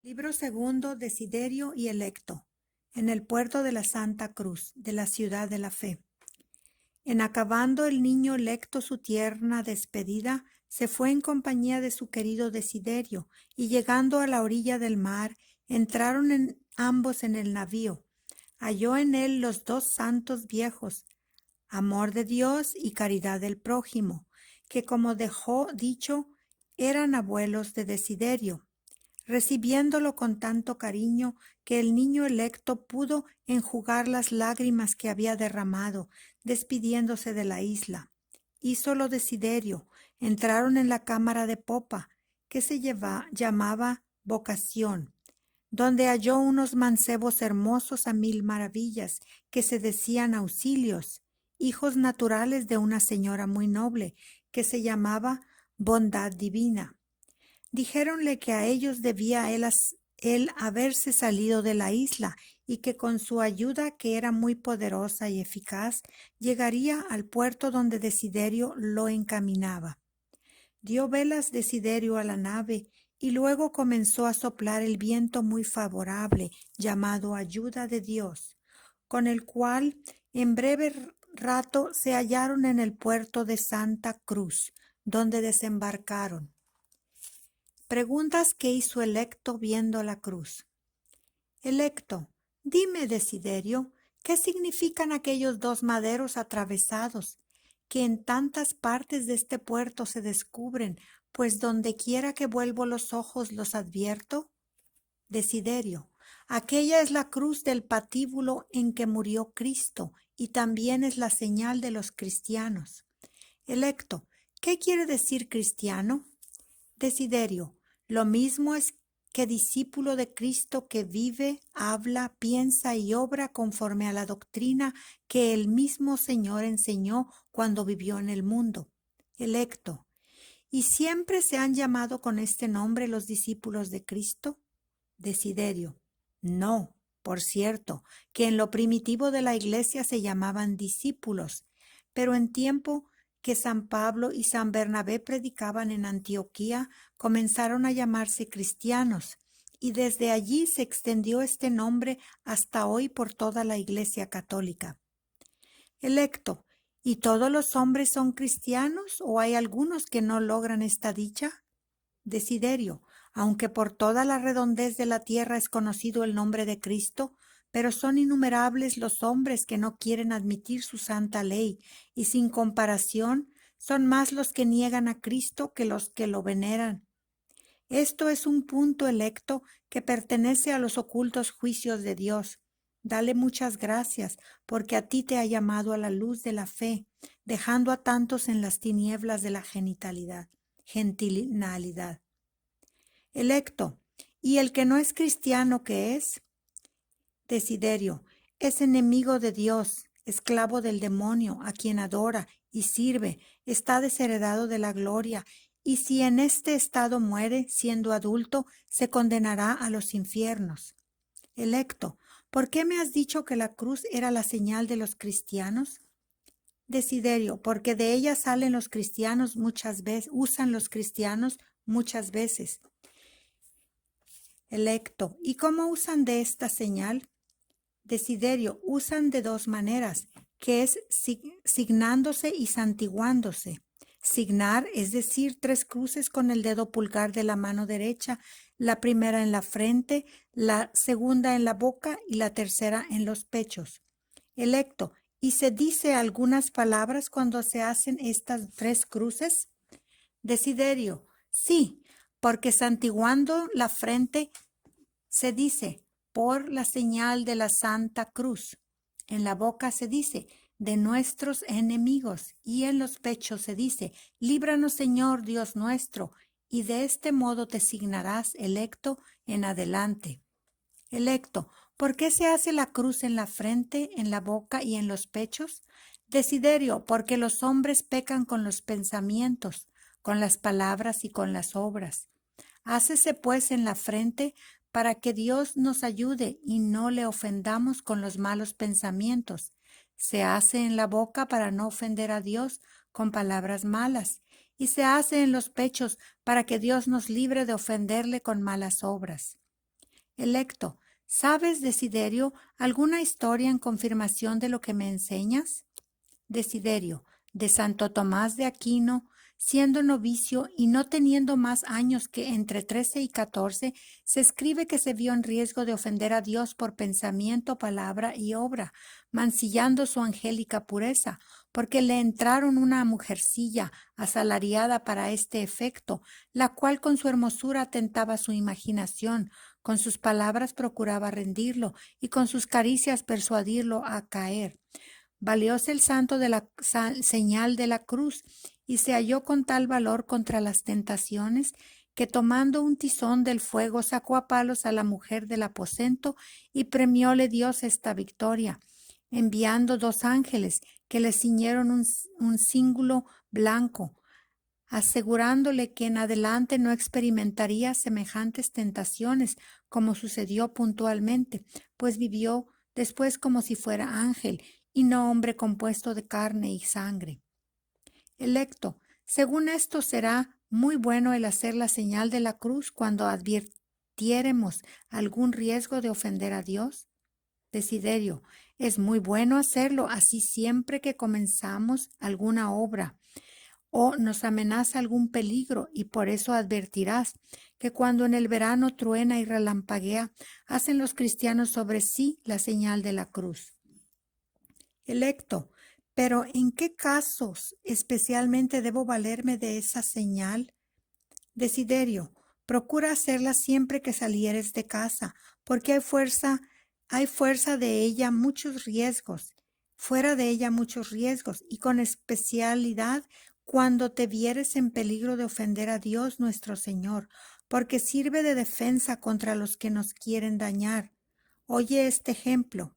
Libro segundo, Desiderio y Electo, en el puerto de la Santa Cruz, de la ciudad de la fe. En acabando el niño electo su tierna despedida, se fue en compañía de su querido Desiderio, y llegando a la orilla del mar, entraron ambos en el navío. Halló en él los dos santos viejos, amor de Dios y caridad del prójimo, que como dejó dicho, eran abuelos de Desiderio, recibiéndolo con tanto cariño que el niño electo pudo enjugar las lágrimas que había derramado, despidiéndose de la isla. Hízolo Desiderio, entraron en la cámara de popa, que se llamaba Vocación, donde halló unos mancebos hermosos a mil maravillas, que se decían Auxilios, hijos naturales de una señora muy noble, que se llamaba Bondad Divina. Dijéronle que a ellos debía él haberse salido de la isla y que con su ayuda, que era muy poderosa y eficaz, llegaría al puerto donde Desiderio lo encaminaba. Dio velas Desiderio a la nave y luego comenzó a soplar el viento muy favorable, llamado ayuda de Dios, con el cual en breve rato se hallaron en el puerto de Santa Cruz, donde desembarcaron. Preguntas que hizo Electo viendo la cruz. Electo, dime, Desiderio, ¿qué significan aquellos dos maderos atravesados, que en tantas partes de este puerto se descubren, pues donde quiera que vuelvo los ojos los advierto? Desiderio, aquella es la cruz del patíbulo en que murió Cristo, y también es la señal de los cristianos. Electo, ¿qué quiere decir cristiano? Desiderio, lo mismo es que discípulo de Cristo que vive, habla, piensa y obra conforme a la doctrina que el mismo Señor enseñó cuando vivió en el mundo. Electo, ¿y siempre se han llamado con este nombre los discípulos de Cristo? Desiderio, no, por cierto, que en lo primitivo de la iglesia se llamaban discípulos, pero en tiempo que San Pablo y San Bernabé predicaban en Antioquía, comenzaron a llamarse cristianos, y desde allí se extendió este nombre hasta hoy por toda la Iglesia católica. Electo, ¿y todos los hombres son cristianos o hay algunos que no logran esta dicha? Desiderio, aunque por toda la redondez de la tierra es conocido el nombre de Cristo, pero son innumerables los hombres que no quieren admitir su santa ley, y sin comparación son más los que niegan a Cristo que los que lo veneran. Esto es un punto, Electo, que pertenece a los ocultos juicios de Dios. Dale muchas gracias, porque a ti te ha llamado a la luz de la fe, dejando a tantos en las tinieblas de la genitalidad. Electo, ¿y el que no es cristiano qué es? Desiderio, es enemigo de Dios, esclavo del demonio, a quien adora y sirve, está desheredado de la gloria, y si en este estado muere, siendo adulto, se condenará a los infiernos. Electo, ¿por qué me has dicho que la cruz era la señal de los cristianos? Desiderio, porque de ella salen los cristianos muchas veces, usan los cristianos muchas veces. Electo, ¿y cómo usan de esta señal? Desiderio, usan de dos maneras, que es signándose y santiguándose. Signar, es decir, 3 cruces con el dedo pulgar de la mano derecha, la primera en la frente, la segunda en la boca y la tercera en los pechos. Electo, ¿y se dice algunas palabras cuando se hacen estas 3 cruces? Desiderio, sí, porque santiguando la frente se dice por la señal de la Santa Cruz. En la boca se dice de nuestros enemigos, y en los pechos se dice líbranos, Señor Dios nuestro, y de este modo te signarás, Electo, en adelante. Electo, ¿por qué se hace la cruz en la frente, en la boca y en los pechos? Desiderio, porque los hombres pecan con los pensamientos, con las palabras y con las obras. Hácese pues en la frente para que Dios nos ayude y no le ofendamos con los malos pensamientos. Se hace en la boca para no ofender a Dios con palabras malas, y se hace en los pechos para que Dios nos libre de ofenderle con malas obras. Electo, ¿sabes, Desiderio, alguna historia en confirmación de lo que me enseñas? Desiderio, de Santo Tomás de Aquino, siendo novicio y no teniendo más años que entre 13 y 14, se escribe que se vio en riesgo de ofender a Dios por pensamiento, palabra y obra, mancillando su angélica pureza, porque le entraron una mujercilla asalariada para este efecto, la cual con su hermosura tentaba su imaginación, con sus palabras procuraba rendirlo y con sus caricias persuadirlo a caer. Valióse el santo de la señal de la cruz y se halló con tal valor contra las tentaciones que tomando un tizón del fuego sacó a palos a la mujer del aposento y premióle Dios esta victoria, enviando 2 ángeles que le ciñeron un cíngulo blanco, asegurándole que en adelante no experimentaría semejantes tentaciones como sucedió puntualmente, pues vivió después como si fuera ángel y no hombre compuesto de carne y sangre. Electo, según esto será muy bueno el hacer la señal de la cruz cuando advirtiéremos algún riesgo de ofender a Dios. Desiderio, es muy bueno hacerlo así siempre que comenzamos alguna obra o nos amenaza algún peligro, y por eso advertirás que cuando en el verano truena y relampaguea, hacen los cristianos sobre sí la señal de la cruz. Electo, pero ¿en qué casos especialmente debo valerme de esa señal? Desiderio, procura hacerla siempre que salieres de casa, porque hay fuera de ella muchos riesgos, y con especialidad cuando te vieres en peligro de ofender a Dios nuestro Señor, porque sirve de defensa contra los que nos quieren dañar. Oye este ejemplo.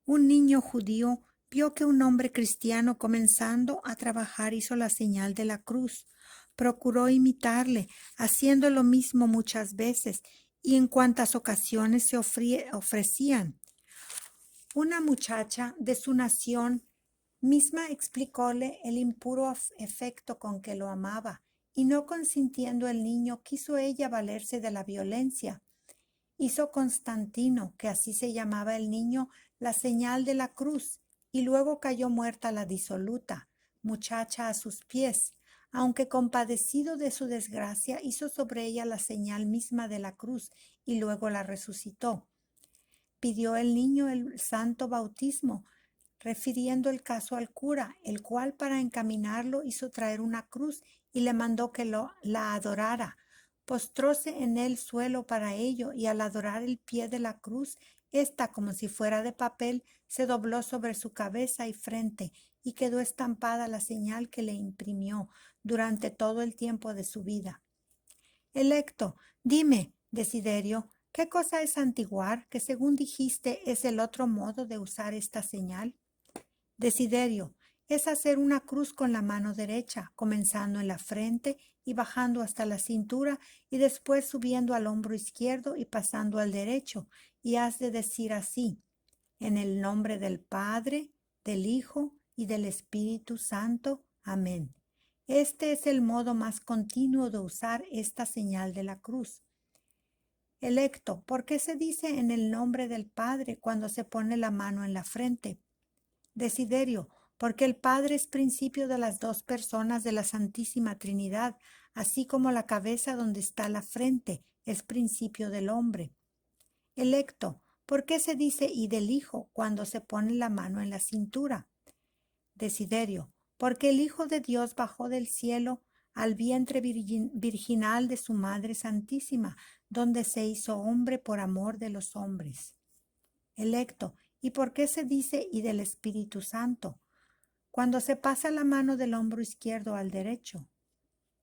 Un niño judío vio que un hombre cristiano comenzando a trabajar hizo la señal de la cruz. Procuró imitarle, haciendo lo mismo muchas veces y en cuantas ocasiones se ofrecían. Una muchacha de su nación misma explicóle el impuro efecto con que lo amaba, y no consintiendo el niño, quiso ella valerse de la violencia. Hizo Constantino, que así se llamaba el niño, la señal de la cruz, y luego cayó muerta la disoluta muchacha a sus pies, aunque compadecido de su desgracia, hizo sobre ella la señal misma de la cruz, y luego la resucitó. Pidió el niño el santo bautismo, refiriendo el caso al cura, el cual para encaminarlo hizo traer una cruz y le mandó que la adorara. Postróse en el suelo para ello, y al adorar el pie de la cruz, ésta, como si fuera de papel, se dobló sobre su cabeza y frente, y quedó estampada la señal que le imprimió durante todo el tiempo de su vida. Electo, dime, Desiderio, ¿qué cosa es santiguar, que según dijiste es el otro modo de usar esta señal? Desiderio, es hacer una cruz con la mano derecha, comenzando en la frente y bajando hasta la cintura, y después subiendo al hombro izquierdo y pasando al derecho, y has de decir así: en el nombre del Padre, del Hijo y del Espíritu Santo. Amén. Este es el modo más continuo de usar esta señal de la cruz. Electo, ¿por qué se dice en el nombre del Padre cuando se pone la mano en la frente? Desiderio, porque el Padre es principio de las 2 personas de la Santísima Trinidad, así como la cabeza donde está la frente es principio del hombre. Electo, ¿por qué se dice y del Hijo cuando se pone la mano en la cintura? Desiderio, porque el Hijo de Dios bajó del cielo al vientre virginal de su Madre Santísima, donde se hizo hombre por amor de los hombres. Electo, ¿y por qué se dice y del Espíritu Santo cuando se pasa la mano del hombro izquierdo al derecho?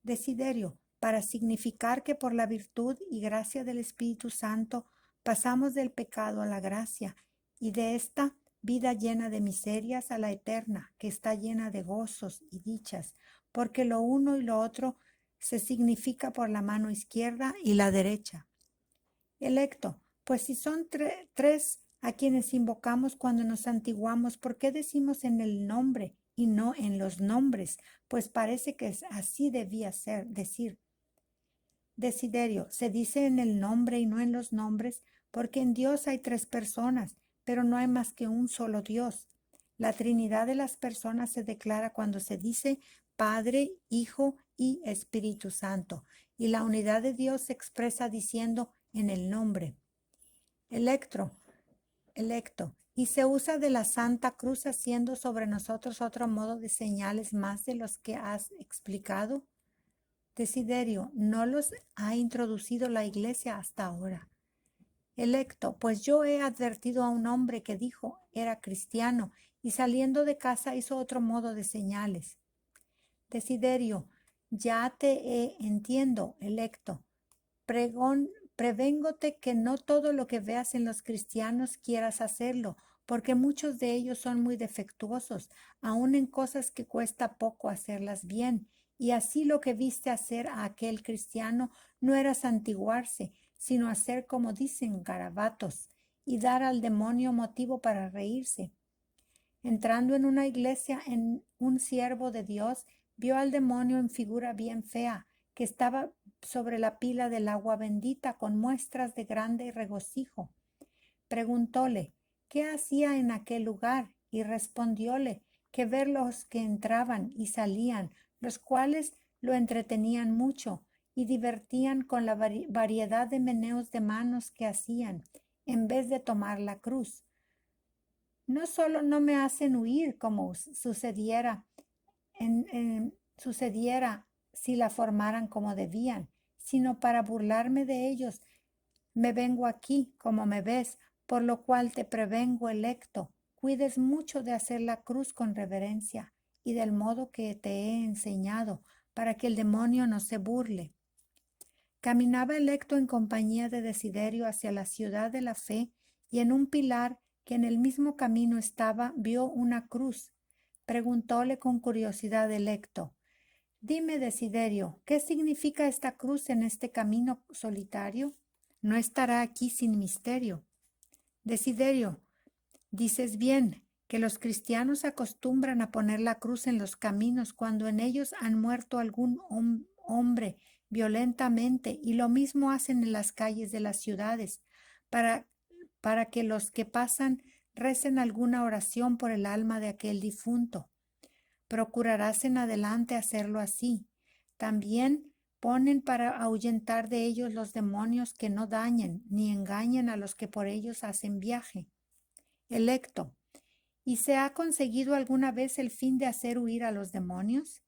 Desiderio, para significar que por la virtud y gracia del Espíritu Santo pasamos del pecado a la gracia, y de esta vida llena de miserias a la eterna, que está llena de gozos y dichas, porque lo uno y lo otro se significa por la mano izquierda y la derecha. Electo, pues si son tres a quienes invocamos cuando nos santiguamos, ¿por qué decimos en el nombre y no en los nombres? Pues parece que así debía ser, decir. Desiderio, se dice en el nombre y no en los nombres, porque en Dios hay tres personas, pero no hay más que un solo Dios. La Trinidad de las personas se declara cuando se dice Padre, Hijo y Espíritu Santo, y la unidad de Dios se expresa diciendo en el nombre. Electo, y se usa de la Santa Cruz haciendo sobre nosotros otro modo de señales más de los que has explicado. Desiderio, no los ha introducido la Iglesia hasta ahora. Electo, pues yo he advertido a un hombre que dijo era cristiano y saliendo de casa hizo otro modo de señales. Desiderio, ya te entiendo, Electo. Prevéngote que no todo lo que veas en los cristianos quieras hacerlo, porque muchos de ellos son muy defectuosos, aun en cosas que cuesta poco hacerlas bien. Y así lo que viste hacer a aquel cristiano no era santiguarse, sino hacer como dicen garabatos, y dar al demonio motivo para reírse. Entrando en una iglesia, un siervo de Dios vio al demonio en figura bien fea, que estaba sobre la pila del agua bendita con muestras de grande regocijo. Preguntóle, ¿qué hacía en aquel lugar? Y respondióle, que ver los que entraban y salían, los cuales lo entretenían mucho y divertían con la variedad de meneos de manos que hacían, en vez de tomar la cruz. No solo no me hacen huir como sucediera si la formaran como debían, sino para burlarme de ellos. Me vengo aquí, como me ves, por lo cual te prevengo, Electo, cuides mucho de hacer la cruz con reverencia y del modo que te he enseñado, para que el demonio no se burle. Caminaba Electo en compañía de Desiderio hacia la ciudad de la fe, y en un pilar que en el mismo camino estaba, vio una cruz. Preguntóle con curiosidad Electo, dime, Desiderio, ¿qué significa esta cruz en este camino solitario? No estará aquí sin misterio. Desiderio, dices bien, que los cristianos acostumbran a poner la cruz en los caminos cuando en ellos han muerto algún hombre violentamente, y lo mismo hacen en las calles de las ciudades, para que los que pasan recen alguna oración por el alma de aquel difunto. Procurarás en adelante hacerlo así. También ponen para ahuyentar de ellos los demonios que no dañen ni engañen a los que por ellos hacen viaje. Electo, ¿y se ha conseguido alguna vez el fin de hacer huir a los demonios?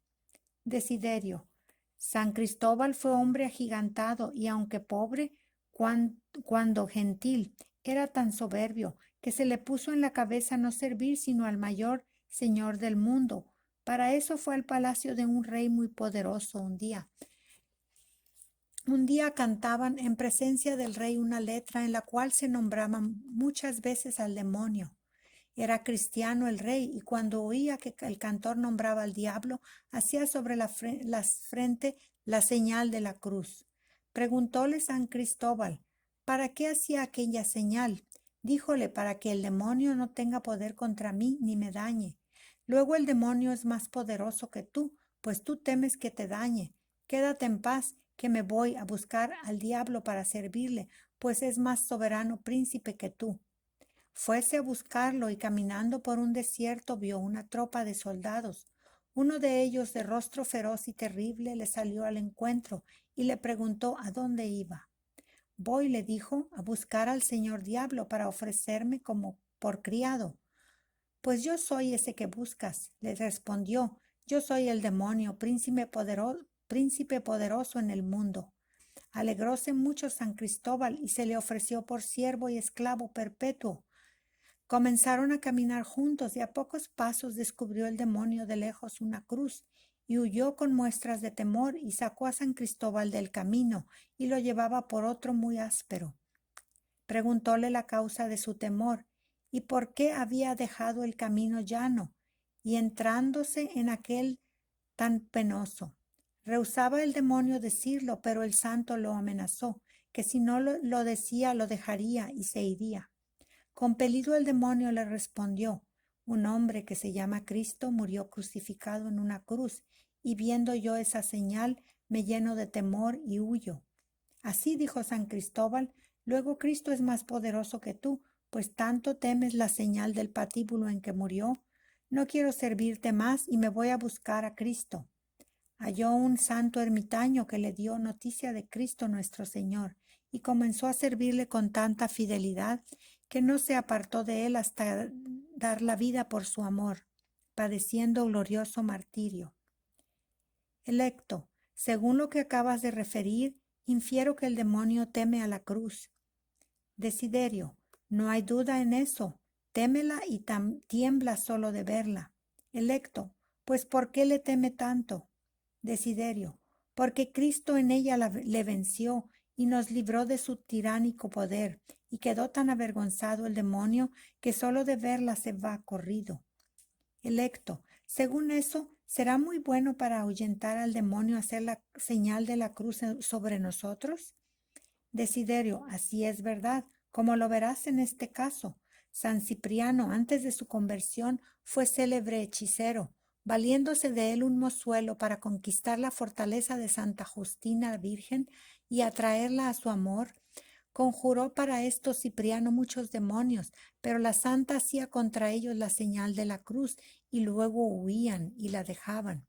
Desiderio, San Cristóbal fue hombre agigantado y aunque pobre, cuando gentil, era tan soberbio que se le puso en la cabeza no servir sino al mayor señor del mundo. Para eso fue al palacio de un rey muy poderoso un día. Un día cantaban en presencia del rey una letra en la cual se nombraban muchas veces al demonio. Era cristiano el rey, y cuando oía que el cantor nombraba al diablo, hacía sobre la frente la señal de la cruz. Preguntóle San Cristóbal, ¿para qué hacía aquella señal? Díjole, para que el demonio no tenga poder contra mí ni me dañe. Luego el demonio es más poderoso que tú, pues tú temes que te dañe. Quédate en paz, que me voy a buscar al diablo para servirle, pues es más soberano príncipe que tú. Fuese a buscarlo y caminando por un desierto vio una tropa de soldados. Uno de ellos, de rostro feroz y terrible, le salió al encuentro y le preguntó a dónde iba. Voy, le dijo, a buscar al señor diablo para ofrecerme como por criado. Pues yo soy ese que buscas, le respondió. Yo soy el demonio, príncipe poderoso en el mundo. Alegróse mucho San Cristóbal y se le ofreció por siervo y esclavo perpetuo. Comenzaron a caminar juntos y a pocos pasos descubrió el demonio de lejos una cruz y huyó con muestras de temor y sacó a San Cristóbal del camino y lo llevaba por otro muy áspero. Preguntóle la causa de su temor y por qué había dejado el camino llano y entrándose en aquel tan penoso. Rehusaba el demonio decirlo, pero el santo lo amenazó, que si no lo decía lo dejaría y se iría. Compelido el demonio le respondió, un hombre que se llama Cristo murió crucificado en una cruz, y viendo yo esa señal me lleno de temor y huyo. Así dijo San Cristóbal, luego Cristo es más poderoso que tú, pues tanto temes la señal del patíbulo en que murió. No quiero servirte más y me voy a buscar a Cristo. Halló un santo ermitaño que le dio noticia de Cristo nuestro Señor y comenzó a servirle con tanta fidelidad que no se apartó de él hasta dar la vida por su amor, padeciendo glorioso martirio. Electo, según lo que acabas de referir, infiero que el demonio teme a la cruz. Desiderio, no hay duda en eso. Témela y tiembla solo de verla. Electo, pues ¿por qué le teme tanto? Desiderio, porque Cristo en ella le venció y nos libró de su tiránico poder, y quedó tan avergonzado el demonio que solo de verla se va corrido. Electo, según eso, ¿será muy bueno para ahuyentar al demonio hacer la señal de la cruz sobre nosotros? Desiderio, así es verdad, como lo verás en este caso. San Cipriano, antes de su conversión, fue célebre hechicero, valiéndose de él un mozuelo para conquistar la fortaleza de Santa Justina Virgen y atraerla a su amor. Conjuró para esto Cipriano muchos demonios, pero la santa hacía contra ellos la señal de la cruz y luego huían y la dejaban.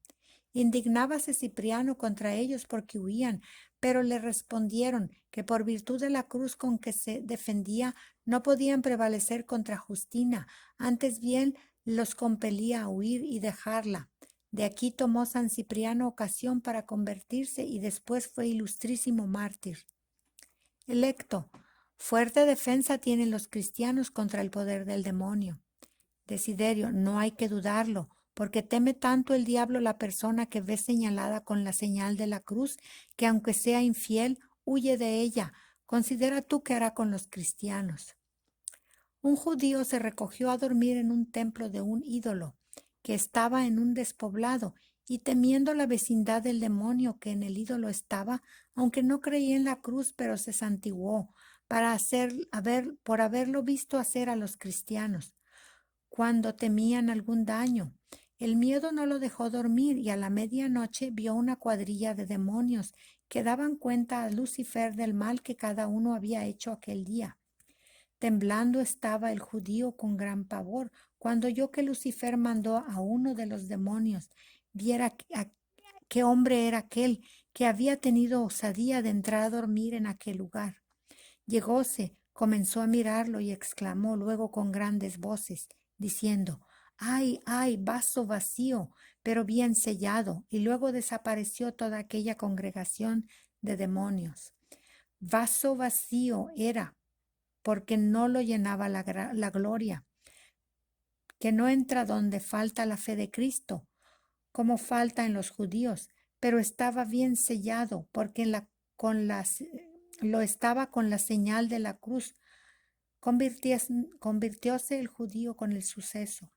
Indignábase Cipriano contra ellos porque huían, pero le respondieron que por virtud de la cruz con que se defendía no podían prevalecer contra Justina, antes bien los compelía a huir y dejarla. De aquí tomó San Cipriano ocasión para convertirse y después fue ilustrísimo mártir. Electo, fuerte defensa tienen los cristianos contra el poder del demonio. Desiderio, no hay que dudarlo, porque teme tanto el diablo la persona que ve señalada con la señal de la cruz, que aunque sea infiel, huye de ella. Considera tú qué hará con los cristianos. Un judío se recogió a dormir en un templo de un ídolo, que estaba en un despoblado, y temiendo la vecindad del demonio que en el ídolo estaba, aunque no creía en la cruz, pero se santiguó, por haberlo visto hacer a los cristianos cuando temían algún daño. El miedo no lo dejó dormir y a la medianoche vio una cuadrilla de demonios que daban cuenta a Lucifer del mal que cada uno había hecho aquel día. Temblando estaba el judío con gran pavor cuando oyó que Lucifer mandó a uno de los demonios viera qué hombre era aquel que había tenido osadía de entrar a dormir en aquel lugar. Llegóse, comenzó a mirarlo y exclamó luego con grandes voces, diciendo: ¡Ay, ay, vaso vacío, pero bien sellado! Y luego desapareció toda aquella congregación de demonios. Vaso vacío era, porque no lo llenaba la gloria, que no entra donde falta la fe de Cristo, como falta en los judíos, pero estaba bien sellado, porque lo estaba con la señal de la cruz. Convirtióse el judío con el suceso.